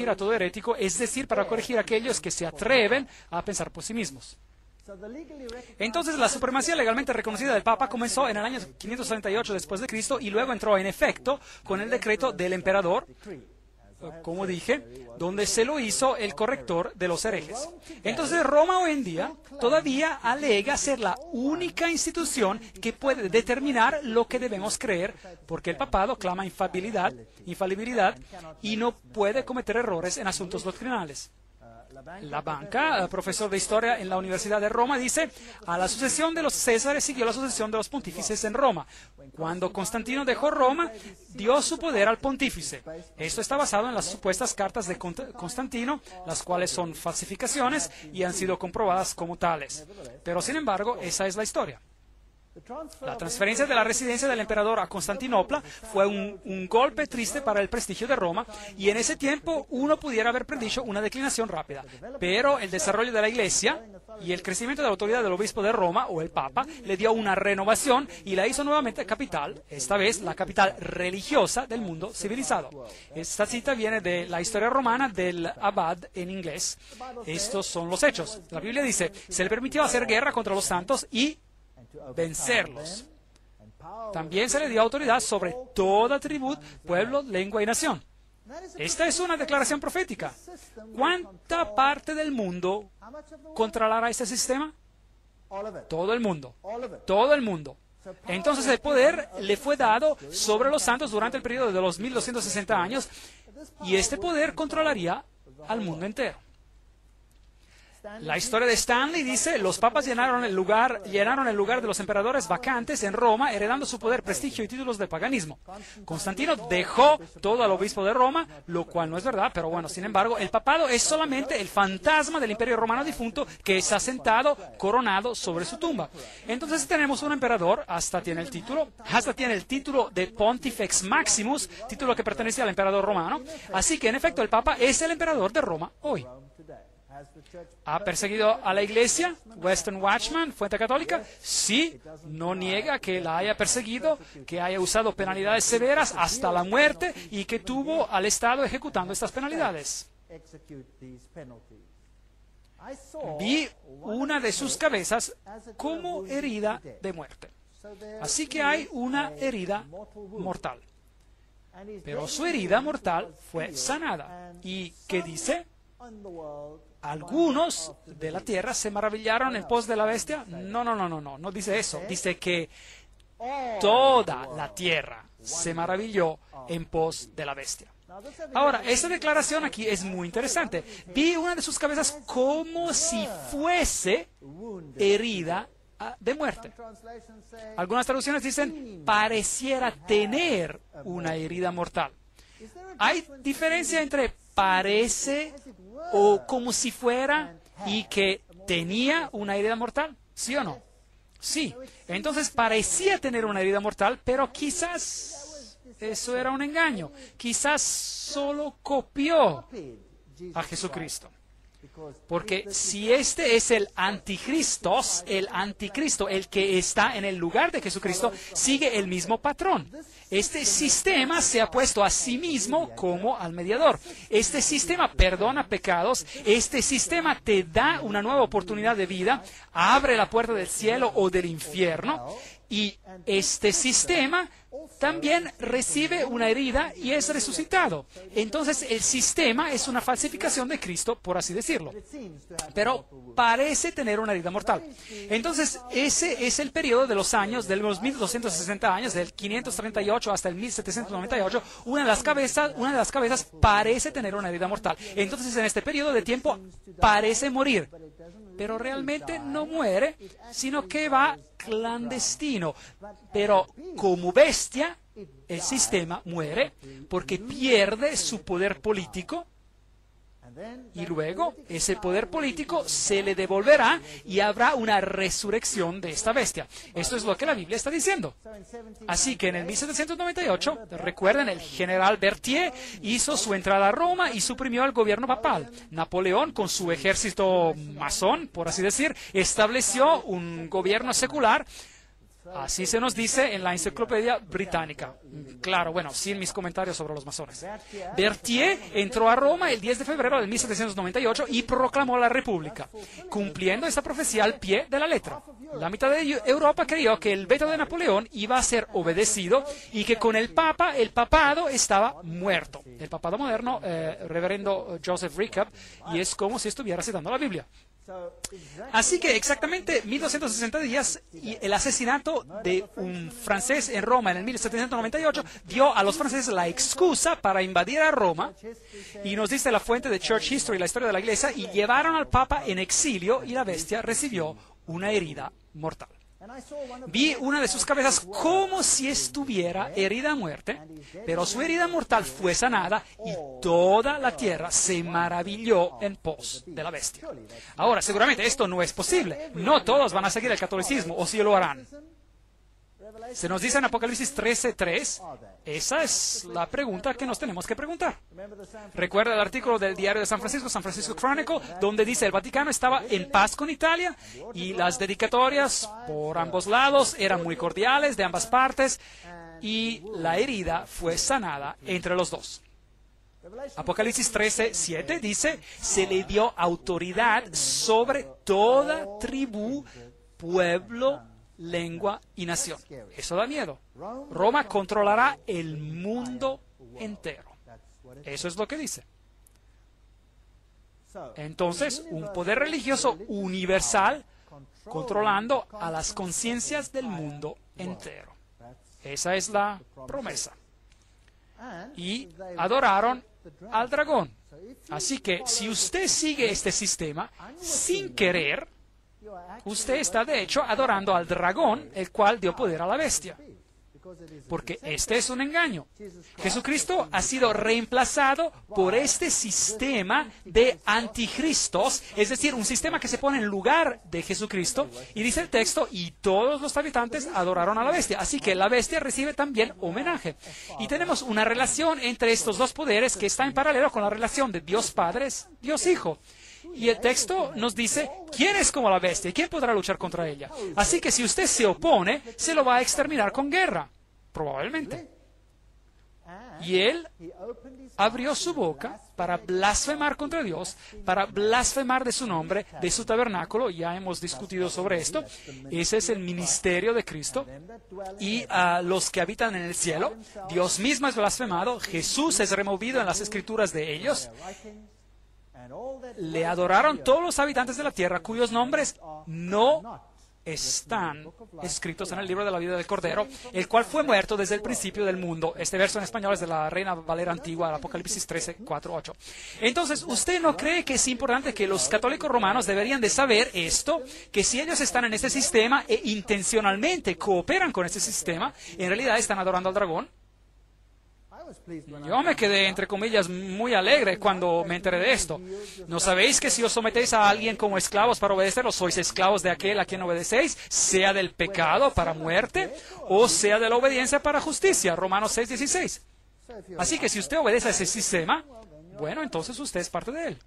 a todo herético, es decir, para corregir a aquellos que se atreven a pensar por sí mismos. Entonces, la supremacía legalmente reconocida del Papa comenzó en el año 538 después de Cristo y luego entró en efecto con el decreto del emperador, como dije, donde se lo hizo el corrector de los herejes. Entonces, Roma hoy en día todavía alega ser la única institución que puede determinar lo que debemos creer, porque el papado clama infalibilidad y no puede cometer errores en asuntos doctrinales. La Banca, profesor de historia en la Universidad de Roma, dice: a la sucesión de los Césares siguió la sucesión de los pontífices en Roma. Cuando Constantino dejó Roma, dio su poder al pontífice. Esto está basado en las supuestas cartas de Constantino, las cuales son falsificaciones y han sido comprobadas como tales. Pero, sin embargo, esa es la historia. La transferencia de la residencia del emperador a Constantinopla fue un golpe triste para el prestigio de Roma, y en ese tiempo uno pudiera haber predicho una declinación rápida. Pero el desarrollo de la Iglesia y el crecimiento de la autoridad del obispo de Roma, o el Papa, le dio una renovación y la hizo nuevamente capital, esta vez la capital religiosa del mundo civilizado. Esta cita viene de la historia romana del Abad en inglés. Estos son los hechos. La Biblia dice: se le permitió hacer guerra contra los santos y vencerlos. También se le dio autoridad sobre toda tribu, pueblo, lengua y nación. Esta es una declaración profética. ¿Cuánta parte del mundo controlará este sistema? Todo el mundo. Todo el mundo. Entonces el poder le fue dado sobre los santos durante el periodo de los 1260 años, y este poder controlaría al mundo entero. La historia de Stanley dice: los papas llenaron el lugar de los emperadores vacantes en Roma, heredando su poder, prestigio y títulos de paganismo. Constantino dejó todo al obispo de Roma, lo cual no es verdad, pero bueno, sin embargo, el papado es solamente el fantasma del imperio romano difunto que está sentado, coronado sobre su tumba. Entonces tenemos un emperador, hasta tiene el título de Pontifex Maximus, título que pertenece al emperador romano. Así que en efecto el papa es el emperador de Roma hoy. ¿Ha perseguido a la Iglesia? Western Watchman, Fuente Católica. Sí, no niega que la haya perseguido, que haya usado penalidades severas hasta la muerte y que tuvo al Estado ejecutando estas penalidades. Vi una de sus cabezas como herida de muerte. Así que hay una herida mortal. Pero su herida mortal fue sanada. ¿Y qué dice? Algunos de la tierra se maravillaron en pos de la bestia. No dice eso. Dice que toda la tierra se maravilló en pos de la bestia. Ahora, esta declaración aquí es muy interesante. Vi una de sus cabezas como si fuese herida de muerte. Algunas traducciones dicen: pareciera tener una herida mortal. ¿Hay diferencia entre parece o como si fuera y que tenía una herida mortal? ¿Sí o no? Sí. Entonces parecía tener una herida mortal, pero quizás eso era un engaño. Quizás solo copió a Jesucristo. Porque si este es el anticristo, el que está en el lugar de Jesucristo, sigue el mismo patrón. Este sistema se ha puesto a sí mismo como al mediador. Este sistema perdona pecados. Este sistema te da una nueva oportunidad de vida, abre la puerta del cielo o del infierno. Y este sistema también recibe una herida y es resucitado. Entonces el sistema es una falsificación de Cristo, por así decirlo. Pero parece tener una herida mortal. Entonces ese es el periodo de los años, de los 1260 años, del 538 hasta el 1798. Una de las cabezas parece tener una herida mortal. Entonces en este periodo de tiempo parece morir. Pero realmente no muere, sino que va clandestino. Pero como bestia, el sistema muere porque pierde su poder político, y luego ese poder político se le devolverá y habrá una resurrección de esta bestia. Esto es lo que la Biblia está diciendo. Así que en el 1798, recuerden, el general Berthier hizo su entrada a Roma y suprimió el gobierno papal. Napoleón, con su ejército masón, por así decir, estableció un gobierno secular Así se nos dice en la Enciclopedia Británica. Claro, bueno, sin mis comentarios sobre los masones. Berthier entró a Roma el 10 de febrero de 1798 y proclamó la República, cumpliendo esa profecía al pie de la letra. La mitad de Europa creyó que el veto de Napoleón iba a ser obedecido y que con el Papa, el papado estaba muerto. El papado moderno, reverendo Joseph Recap, y es como si estuviera citando la Biblia. Así que exactamente 1260 días y el asesinato de un francés en Roma en el 1798 dio a los franceses la excusa para invadir a Roma, y nos dice la fuente de Church History, la historia de la Iglesia, y llevaron al Papa en exilio y la bestia recibió una herida mortal. Vi una de sus cabezas como si estuviera herida a muerte, pero su herida mortal fue sanada y toda la tierra se maravilló en pos de la bestia. Ahora, seguramente esto no es posible. No todos van a seguir el catolicismo, o si lo harán. Se nos dice en Apocalipsis 13:3, esa es la pregunta que nos tenemos que preguntar. Recuerda el artículo del diario de San Francisco Chronicle, donde dice el Vaticano estaba en paz con Italia y las dedicatorias por ambos lados eran muy cordiales de ambas partes y la herida fue sanada entre los dos. Apocalipsis 13:7 dice, se le dio autoridad sobre toda tribu, pueblo, lengua y nación. Eso da miedo. Roma controlará el mundo entero. Eso es lo que dice. Entonces, un poder religioso universal controlando a las conciencias del mundo entero. Esa es la promesa. Y adoraron al dragón. Así que, si usted sigue este sistema, sin querer, usted está de hecho adorando al dragón, el cual dio poder a la bestia. Porque este es un engaño. Jesucristo ha sido reemplazado por este sistema de anticristos, es decir, un sistema que se pone en lugar de Jesucristo, y dice el texto, y todos los habitantes adoraron a la bestia. Así que la bestia recibe también homenaje. Y tenemos una relación entre estos dos poderes que está en paralelo con la relación de Dios Padre, Dios Hijo. Y el texto nos dice, ¿quién es como la bestia? ¿Quién podrá luchar contra ella? Así que si usted se opone, se lo va a exterminar con guerra, probablemente. Y él abrió su boca para blasfemar contra Dios, para blasfemar de su nombre, de su tabernáculo. Ya hemos discutido sobre esto. Ese es el ministerio de Cristo. Y a los que habitan en el cielo, Dios mismo es blasfemado, Jesús es removido en las escrituras de ellos. Le adoraron todos los habitantes de la tierra cuyos nombres no están escritos en el libro de la vida del Cordero, el cual fue muerto desde el principio del mundo. Este verso en español es de la Reina Valera Antigua, Apocalipsis 13:4-8. Entonces, ¿usted no cree que es importante que los católicos romanos deberían de saber esto? Que si ellos están en ese sistema e intencionalmente cooperan con ese sistema, en realidad están adorando al dragón. Yo me quedé, entre comillas, muy alegre cuando me enteré de esto. ¿No sabéis que si os sometéis a alguien como esclavos para obedecerlo, sois esclavos de aquel a quien obedecéis, sea del pecado para muerte o sea de la obediencia para justicia? Romanos 6:16. Así que si usted obedece a ese sistema, bueno, entonces usted es parte de él.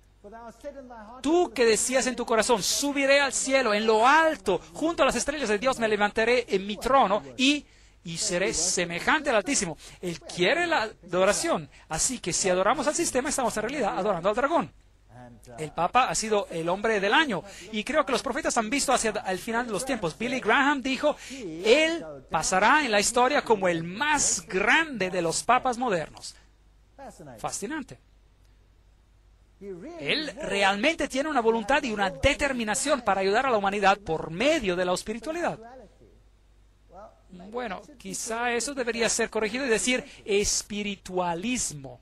Tú que decías en tu corazón, subiré al cielo, en lo alto, junto a las estrellas de Dios me levantaré en mi trono y seré semejante al Altísimo. Él quiere la adoración. Así que si adoramos al sistema, estamos en realidad adorando al dragón. El Papa ha sido el hombre del año. Y creo que los profetas han visto hacia el final de los tiempos. Billy Graham dijo, él pasará en la historia como el más grande de los papas modernos. Fascinante. Él realmente tiene una voluntad y una determinación para ayudar a la humanidad por medio de la espiritualidad. Bueno, quizá eso debería ser corregido y decir espiritualismo.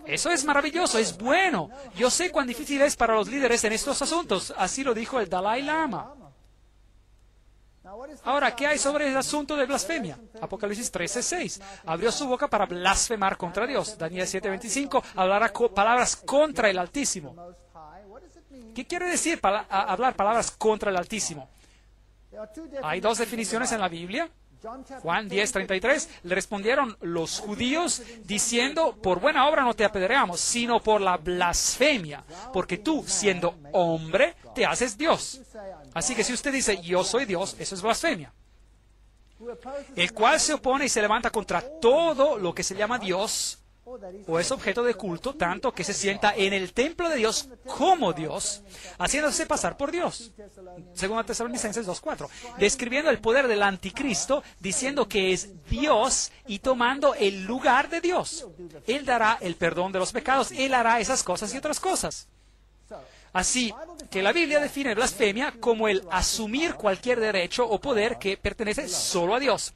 Eso es maravilloso, es bueno. Yo sé cuán difícil es para los líderes en estos asuntos. Así lo dijo el Dalai Lama. Ahora, ¿qué hay sobre el asunto de blasfemia? Apocalipsis 13:6. Abrió su boca para blasfemar contra Dios. Daniel 7:25. Hablará palabras contra el Altísimo. ¿Qué quiere decir hablar palabras contra el Altísimo? Hay dos definiciones en la Biblia. Juan 10:33, le respondieron los judíos diciendo, por buena obra no te apedreamos, sino por la blasfemia, porque tú, siendo hombre, te haces Dios. Así que si usted dice, yo soy Dios, eso es blasfemia. el cual se opone y se levanta contra todo lo que se llama Dios o es objeto de culto, tanto que se sienta en el templo de Dios como Dios, haciéndose pasar por Dios. Según Tesalonicenses 2:4, describiendo el poder del anticristo, diciendo que es Dios y tomando el lugar de Dios. Él dará el perdón de los pecados, Él hará esas cosas y otras cosas. Así que la Biblia define blasfemia como el asumir cualquier derecho o poder que pertenece solo a Dios.